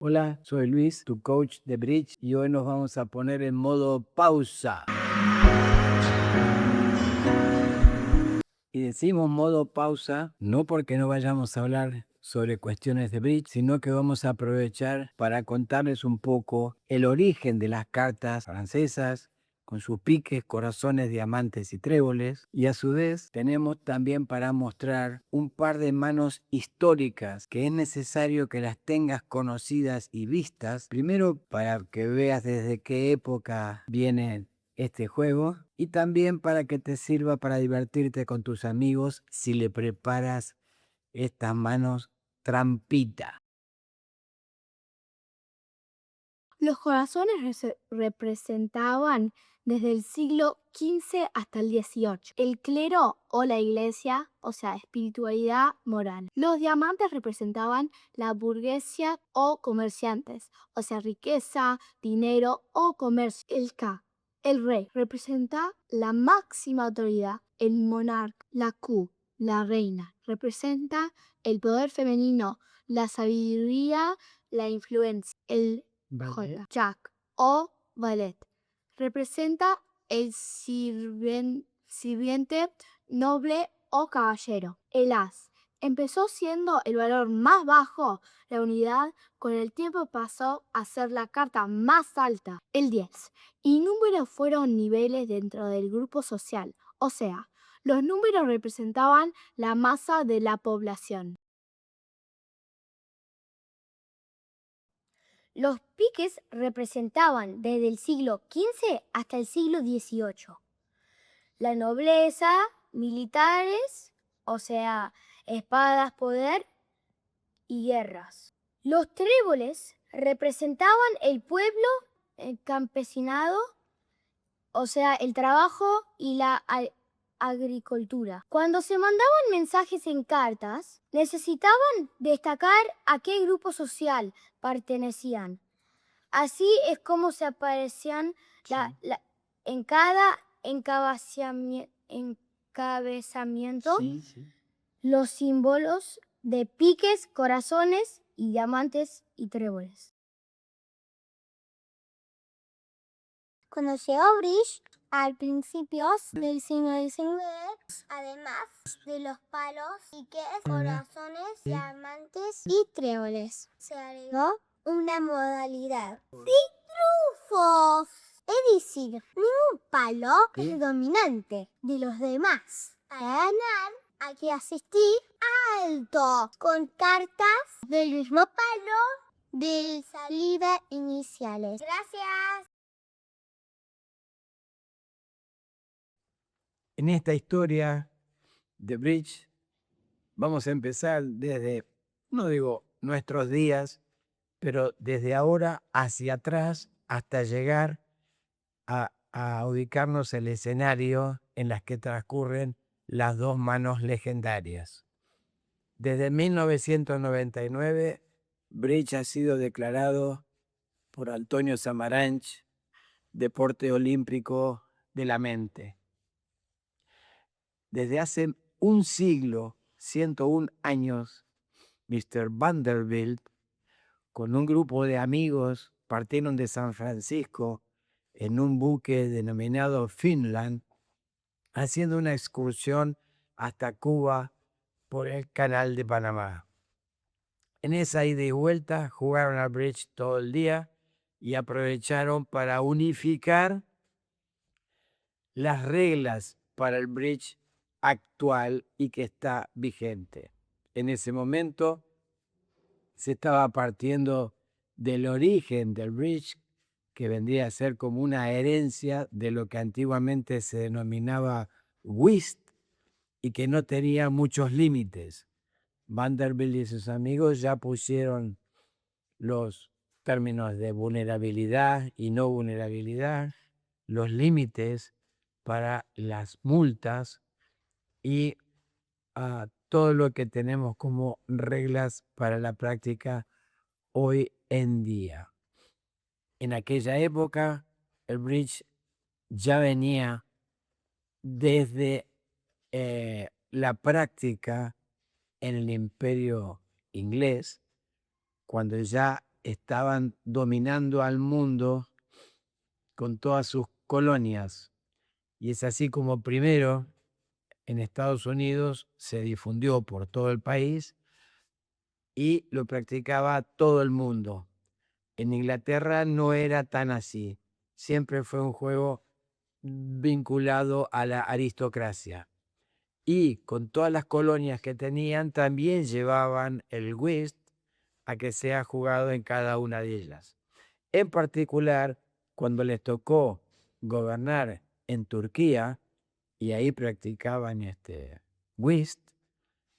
Hola, soy Luis, tu coach de bridge, y hoy nos vamos a poner en modo pausa. Y decimos modo pausa no porque no vayamos a hablar sobre cuestiones de bridge, sino que vamos a aprovechar para contarles un poco el origen de las cartas francesas, con sus piques, corazones, diamantes y tréboles. Y a su vez tenemos también para mostrar un par de manos históricas que es necesario que las tengas conocidas y vistas. Primero para que veas desde qué época viene este juego, y también para que te sirva para divertirte con tus amigos si le preparas estas manos trampita. Los corazones representaban desde el siglo XV hasta el XVIII el clero o la iglesia, o sea, espiritualidad moral. Los diamantes representaban la burguesía o comerciantes, o sea, riqueza, dinero o comercio. El K, el rey, representa la máxima autoridad, el monarca. La Q, la reina, representa el poder femenino, la sabiduría, la influencia. El J, Jack o ballet. Representa el sirviente noble o caballero. El as empezó siendo el valor más bajo, la unidad con el tiempo pasó a ser la carta más alta. El 10. Y números fueron niveles dentro del grupo social, o sea, los números representaban la masa de la población. Los piques representaban desde el siglo XV hasta el siglo XVIII. La nobleza, militares, o sea, espadas, poder y guerras. Los tréboles representaban el pueblo, el campesinado, o sea, el trabajo y la agricultura. Cuando se mandaban mensajes en cartas, necesitaban destacar a qué grupo social pertenecían. Así es como se aparecían en cada encabezamiento los símbolos de piques, corazones y diamantes y tréboles. Conoció a Bridge al principios del siglo XIX, además de los palos, piques, corazones, diamantes y tréboles. Se agregó una modalidad de trufos. Es decir, ningún palo es dominante de los demás. Para ganar hay que asistir alto con cartas del mismo palo de salida iniciales. Gracias. En esta historia de bridge vamos a empezar desde, no digo nuestros días, pero desde ahora hacia atrás hasta llegar a ubicarnos el escenario en las que transcurren las dos manos legendarias. Desde 1999, bridge ha sido declarado por Antonio Samaranch deporte olímpico de la mente. Desde hace un siglo, 101 años, Mr. Vanderbilt, con un grupo de amigos, partieron de San Francisco en un buque denominado Finland, haciendo una excursión hasta Cuba por el Canal de Panamá. En esa ida y vuelta jugaron al bridge todo el día y aprovecharon para unificar las reglas para el bridge actual y que está vigente. En ese momento se estaba partiendo del origen del bridge, que vendría a ser como una herencia de lo que antiguamente se denominaba whist y que no tenía muchos límites. Vanderbilt y sus amigos ya pusieron los términos de vulnerabilidad y no vulnerabilidad, los límites para las multas y todo lo que tenemos como reglas para la práctica hoy en día. En aquella época, el bridge ya venía desde la práctica en el Imperio inglés, cuando ya estaban dominando al mundo con todas sus colonias. Y es así como primero en Estados Unidos se difundió por todo el país y lo practicaba todo el mundo. En Inglaterra no era tan así. Siempre fue un juego vinculado a la aristocracia. Y con todas las colonias que tenían, también llevaban el whist a que sea jugado en cada una de ellas. En particular, cuando les tocó gobernar en Turquía, y ahí practicaban whist,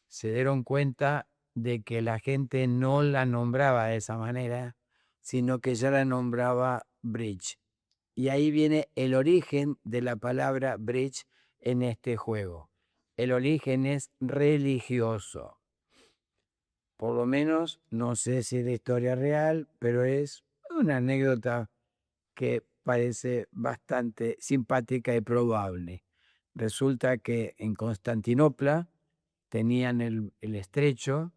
se dieron cuenta de que la gente no la nombraba de esa manera, sino que ya la nombraba bridge. Y ahí viene el origen de la palabra bridge en este juego. El origen es religioso. Por lo menos, no sé si es de historia real, pero es una anécdota que parece bastante simpática y probable. Resulta que en Constantinopla tenían el estrecho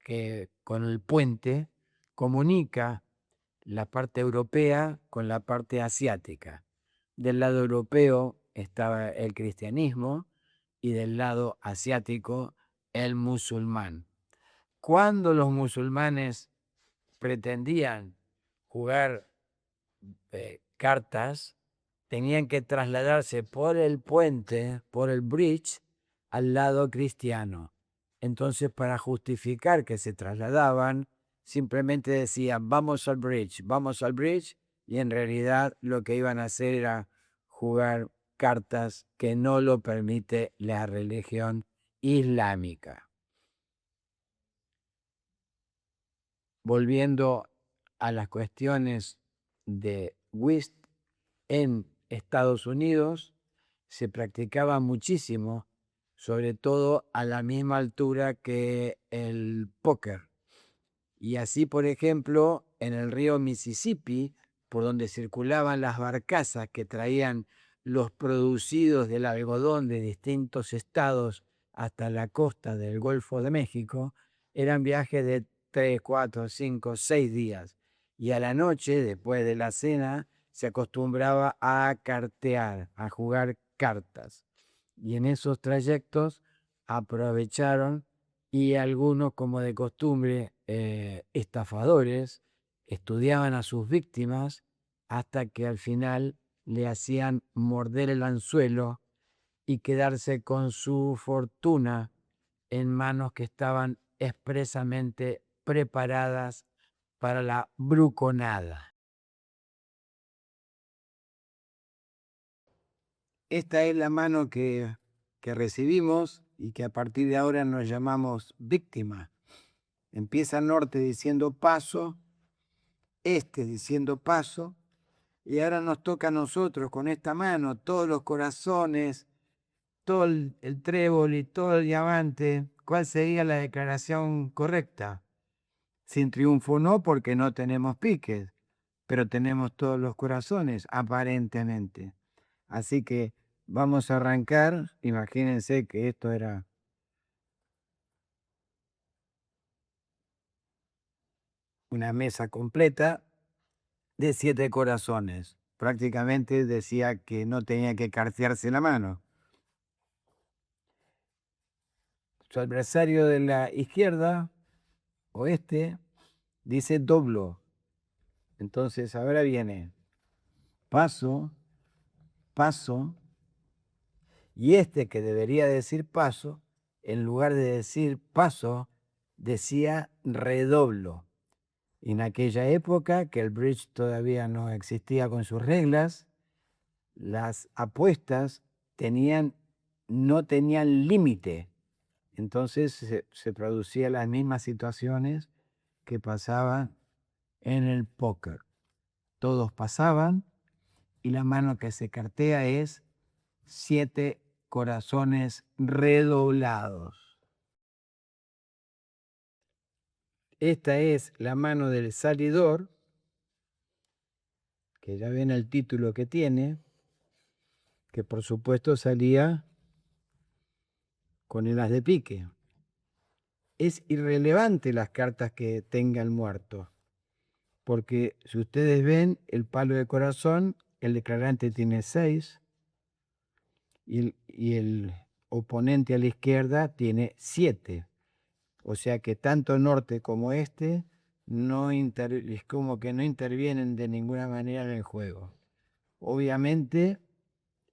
que con el puente comunica la parte europea con la parte asiática. Del lado europeo estaba el cristianismo y del lado asiático el musulmán. Cuando los musulmanes pretendían jugar cartas, tenían que trasladarse por el puente, por el bridge, al lado cristiano. Entonces, para justificar que se trasladaban, simplemente decían, vamos al bridge, y en realidad lo que iban a hacer era jugar cartas que no lo permite la religión islámica. Volviendo a las cuestiones de whist, en Estados Unidos se practicaba muchísimo, sobre todo a la misma altura que el póker. Y así, por ejemplo, en el río Mississippi, por donde circulaban las barcazas que traían los producidos del algodón de distintos estados hasta la costa del Golfo de México, eran viajes de 3, 4, 5, 6 días. Y a la noche, después de la cena, se acostumbraba a cartear, a jugar cartas. Y en esos trayectos aprovecharon y algunos, como de costumbre, estafadores, estudiaban a sus víctimas hasta que al final le hacían morder el anzuelo y quedarse con su fortuna en manos que estaban expresamente preparadas para la bruconada. Esta es la mano que recibimos y que a partir de ahora nos llamamos víctima. Empieza norte diciendo paso, este diciendo paso, y ahora nos toca a nosotros con esta mano, todos los corazones, todo el trébol y todo el diamante. ¿Cuál sería la declaración correcta? Sin triunfo no, porque no tenemos piques, pero tenemos todos los corazones, aparentemente. Así que vamos a arrancar. Imagínense que esto era una mesa completa de 7 corazones. Prácticamente decía que no tenía que cartearse la mano. Su adversario de la izquierda, o dice doblo. Entonces ahora viene paso, paso, y que debería decir paso, en lugar de decir paso, decía redoblo. En aquella época, que el bridge todavía no existía con sus reglas, las apuestas no tenían límite. Entonces se producían las mismas situaciones que pasaban en el póker. Todos pasaban y la mano que se cartea es 7 corazones redoblados. Esta es la mano del salidor, que ya ven el título que tiene, que por supuesto salía con el as de pique. Es irrelevante las cartas que tenga el muerto. porque si ustedes ven el palo de corazón, el declarante tiene 6 y el oponente a la izquierda tiene 7. O sea que tanto norte como este es como que no intervienen de ninguna manera en el juego. Obviamente,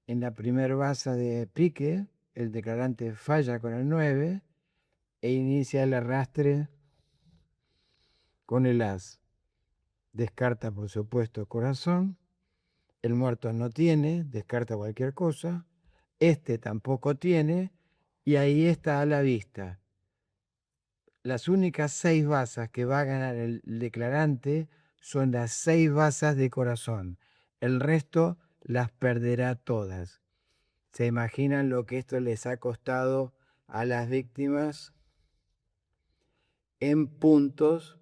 en la primera baza de pique, el declarante falla con el 9 e inicia el arrastre con el as. Descarta, por supuesto, corazón. El muerto no tiene, descarta cualquier cosa. Este tampoco tiene, y ahí está a la vista. Las únicas 6 bazas que va a ganar el declarante son las 6 bazas de corazón. El resto las perderá todas. ¿Se imaginan lo que esto les ha costado a las víctimas en puntos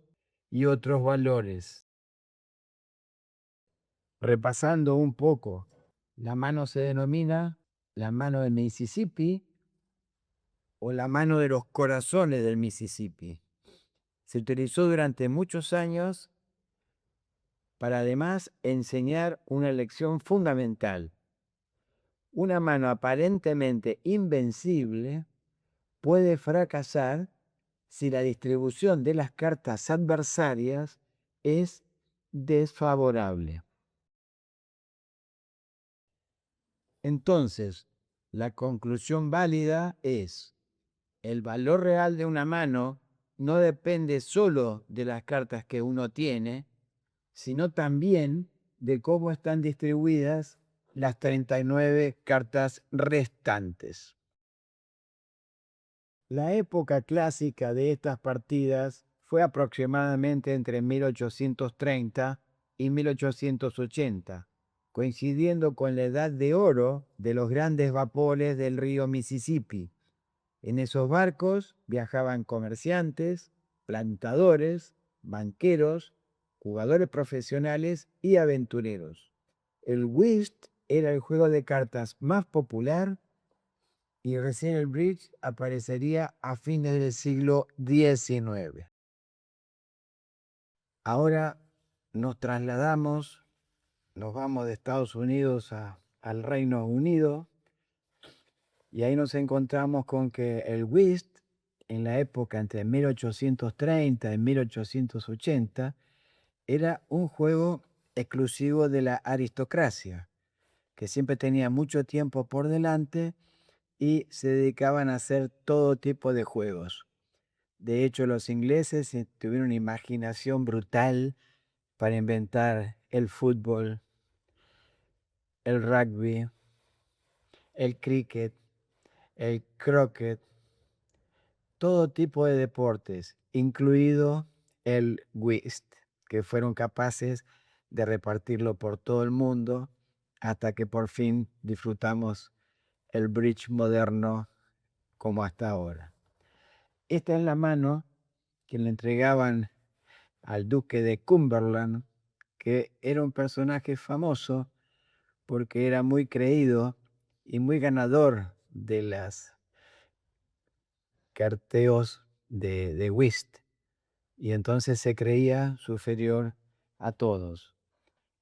y otros valores? Repasando un poco, la mano se denomina la mano del Mississippi o la mano de los corazones del Mississippi. Se utilizó durante muchos años para además enseñar una lección fundamental. Una mano aparentemente invencible puede fracasar si la distribución de las cartas adversarias es desfavorable. Entonces, la conclusión válida es: el valor real de una mano no depende solo de las cartas que uno tiene, sino también de cómo están distribuidas las 39 cartas restantes. La época clásica de estas partidas fue aproximadamente entre 1830 y 1880, coincidiendo con la edad de oro de los grandes vapores del río Mississippi. En esos barcos viajaban comerciantes, plantadores, banqueros, jugadores profesionales y aventureros. El whist era el juego de cartas más popular y recién el bridge aparecería a fines del siglo XIX. Ahora nos trasladamos, nos vamos de Estados Unidos al Reino Unido y ahí nos encontramos con que el whist en la época entre 1830 y 1880 era un juego exclusivo de la aristocracia, que siempre tenía mucho tiempo por delante y se dedicaban a hacer todo tipo de juegos. De hecho, los ingleses tuvieron una imaginación brutal para inventar el fútbol, el rugby, el cricket, el croquet, todo tipo de deportes, incluido el whist, que fueron capaces de repartirlo por todo el mundo hasta que por fin disfrutamos el bridge moderno como hasta ahora. Esta es la mano que le entregaban al duque de Cumberland, que era un personaje famoso porque era muy creído y muy ganador de las carteos de whist, y entonces se creía superior a todos.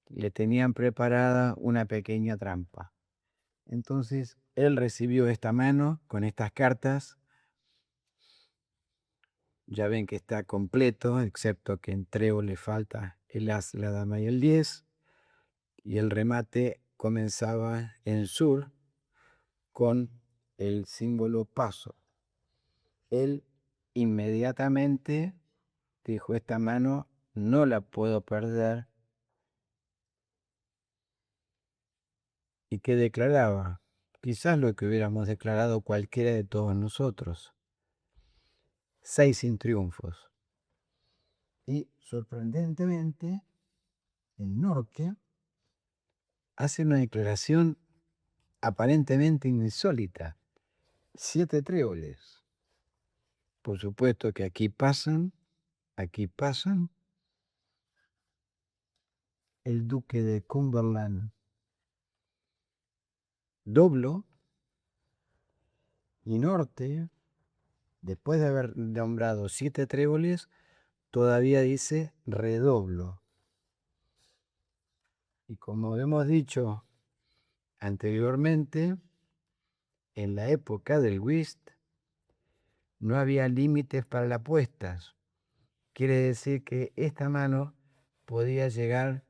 Le tenían preparada una pequeña trampa. Entonces él recibió esta mano con estas cartas. Ya ven que está completo, excepto que en trébol le falta el as, la dama y el 10. Y el remate comenzaba en sur con el símbolo paso. Él inmediatamente dijo: esta mano no la puedo perder. ¿Y qué declaraba? Quizás lo que hubiéramos declarado cualquiera de todos nosotros: 6 sin triunfos. Y sorprendentemente, el norte hace una declaración aparentemente insólita: 7 tréboles. Por supuesto que aquí pasan el duque de Cumberland doblo, y norte, después de haber nombrado 7 tréboles, todavía dice redoblo. Y como hemos dicho anteriormente, en la época del whist no había límites para las apuestas. Quiere decir que esta mano podía llegar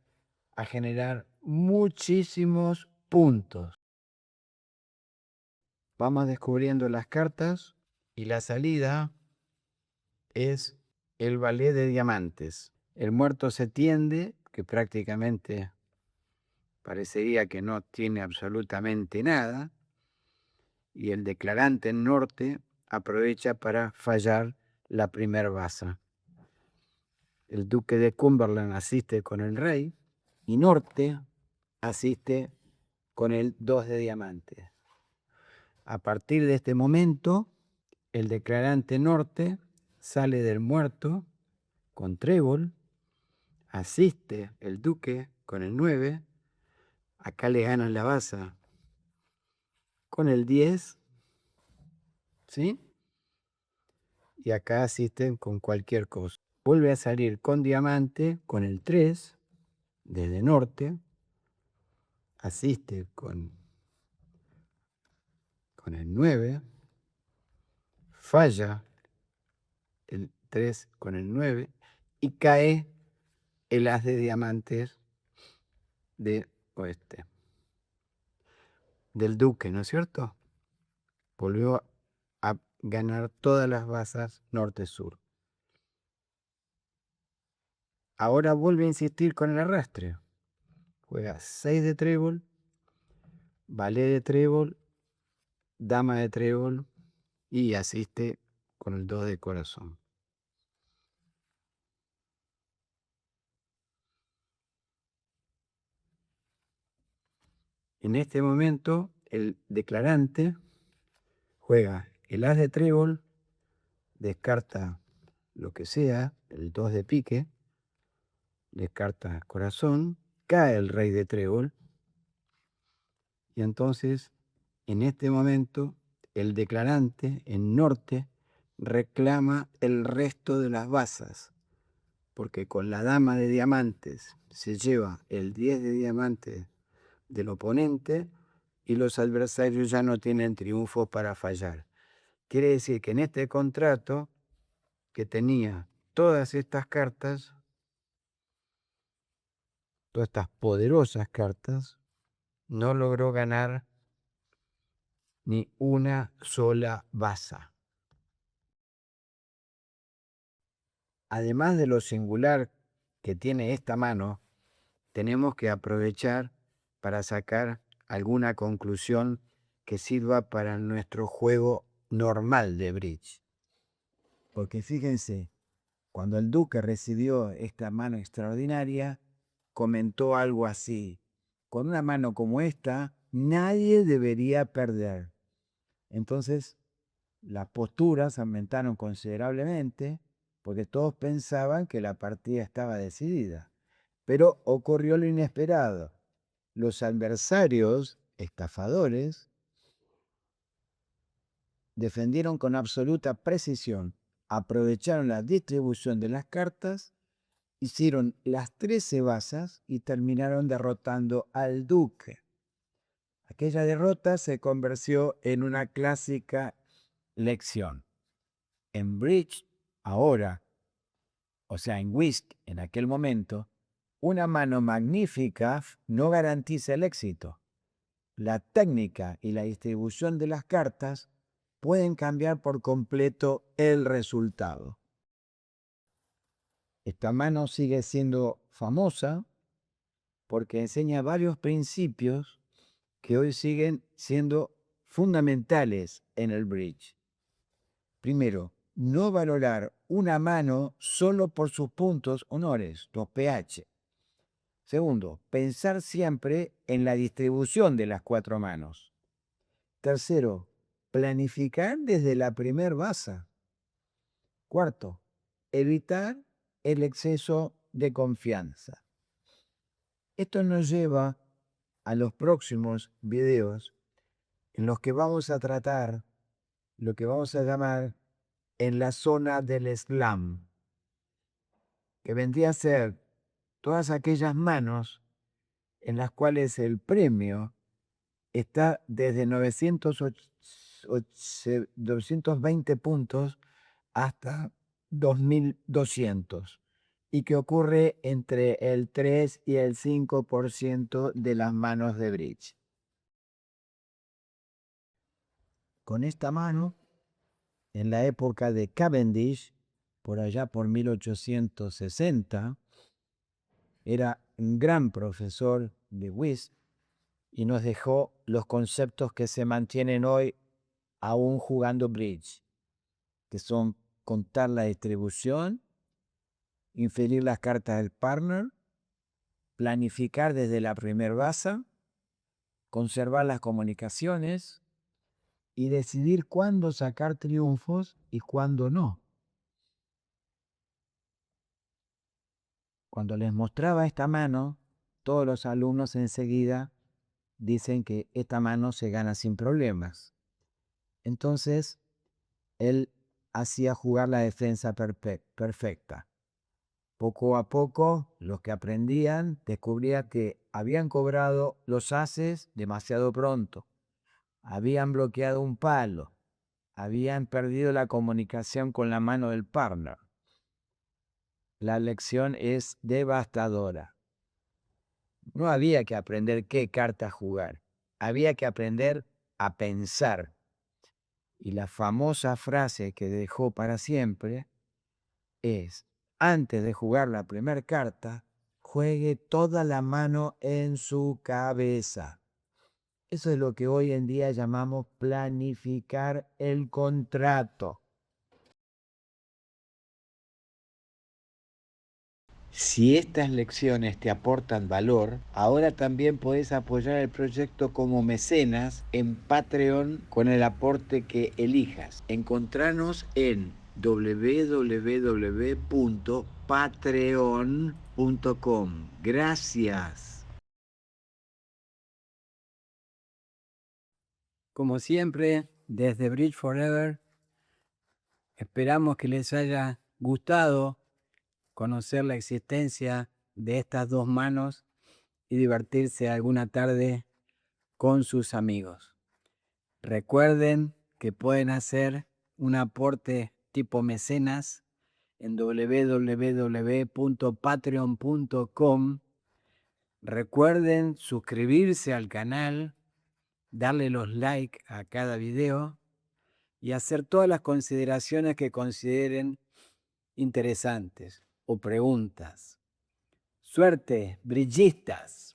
a generar muchísimos puntos. Vamos descubriendo las cartas y la salida es el valé de diamantes. El muerto se tiende, que prácticamente parecería que no tiene absolutamente nada, y el declarante norte aprovecha para fallar la primera baza. El duque de Cumberland asiste con el rey y norte asiste con el 2 de diamantes. A partir de este momento, el declarante norte sale del muerto con trébol, asiste el duque con el 9, acá le ganan la baza con el 10, ¿sí? Y acá asisten con cualquier cosa. Vuelve a salir con diamante con el 3 desde norte, asiste con el 9, falla el 3 con el 9 y cae el as de diamantes de oeste, del duque, ¿no es cierto? Volvió a ganar todas las bazas norte-sur. Ahora vuelve a insistir con el arrastre. Juega 6 de trébol, valé de trébol, dama de trébol y asiste con el 2 de corazón. En este momento, el declarante juega el as de trébol, descarta lo que sea, el 2 de pique, descarta corazón, cae el rey de trébol, y entonces, en este momento, el declarante en norte reclama el resto de las bazas, porque con la dama de diamantes se lleva el 10 de diamantes del oponente y los adversarios ya no tienen triunfo para fallar. Quiere decir que en este contrato, que tenía todas estas cartas, todas estas poderosas cartas, no logró ganar ni una sola baza. Además de lo singular que tiene esta mano, tenemos que aprovechar para sacar alguna conclusión que sirva para nuestro juego normal de bridge. Porque fíjense, cuando el duque recibió esta mano extraordinaria, comentó algo así: con una mano como esta, nadie debería perder. Entonces, las posturas aumentaron considerablemente porque todos pensaban que la partida estaba decidida. Pero ocurrió lo inesperado. Los adversarios, estafadores, defendieron con absoluta precisión, aprovecharon la distribución de las cartas, hicieron las 13 bazas y terminaron derrotando al duque. Aquella derrota se convirtió en una clásica lección. En bridge, ahora, o sea, en whist, en aquel momento, una mano magnífica no garantiza el éxito. La técnica y la distribución de las cartas pueden cambiar por completo el resultado. Esta mano sigue siendo famosa porque enseña varios principios que hoy siguen siendo fundamentales en el bridge. Primero, no valorar una mano solo por sus puntos honores, los pH. Segundo, pensar siempre en la distribución de las 4 manos. Tercero, planificar desde la primer baza. Cuarto, evitar el exceso de confianza. Esto nos lleva a los próximos videos en los que vamos a tratar lo que vamos a llamar en la zona del slam, que vendría a ser todas aquellas manos en las cuales el premio está desde 220 puntos hasta 2.200 y que ocurre entre el 3 y el 5% de las manos de bridge. Con esta mano, en la época de Cavendish, por allá por 1860, era un gran profesor de whist y nos dejó los conceptos que se mantienen hoy aún jugando bridge, que son contar la distribución, inferir las cartas del partner, planificar desde la primer baza, conservar las comunicaciones y decidir cuándo sacar triunfos y cuándo no. Cuando les mostraba esta mano, todos los alumnos enseguida dicen que esta mano se gana sin problemas. Entonces, él hacía jugar la defensa perfecta. Poco a poco, los que aprendían descubrían que habían cobrado los ases demasiado pronto, habían bloqueado un palo, habían perdido la comunicación con la mano del partner. La lección es devastadora. No había que aprender qué carta jugar, había que aprender a pensar. Y la famosa frase que dejó para siempre es: antes de jugar la primera carta, juegue toda la mano en su cabeza. Eso es lo que hoy en día llamamos planificar el contrato. Si estas lecciones te aportan valor, ahora también podés apoyar el proyecto como mecenas en Patreon con el aporte que elijas. Encontranos en www.patreon.com. Gracias. Como siempre, desde Bridge Forever, esperamos que les haya gustado conocer la existencia de estas dos manos y divertirse alguna tarde con sus amigos. Recuerden que pueden hacer un aporte tipo mecenas en www.patreon.com. Recuerden suscribirse al canal, darle los likes a cada video y hacer todas las consideraciones que consideren interesantes o preguntas. Suerte, brillistas.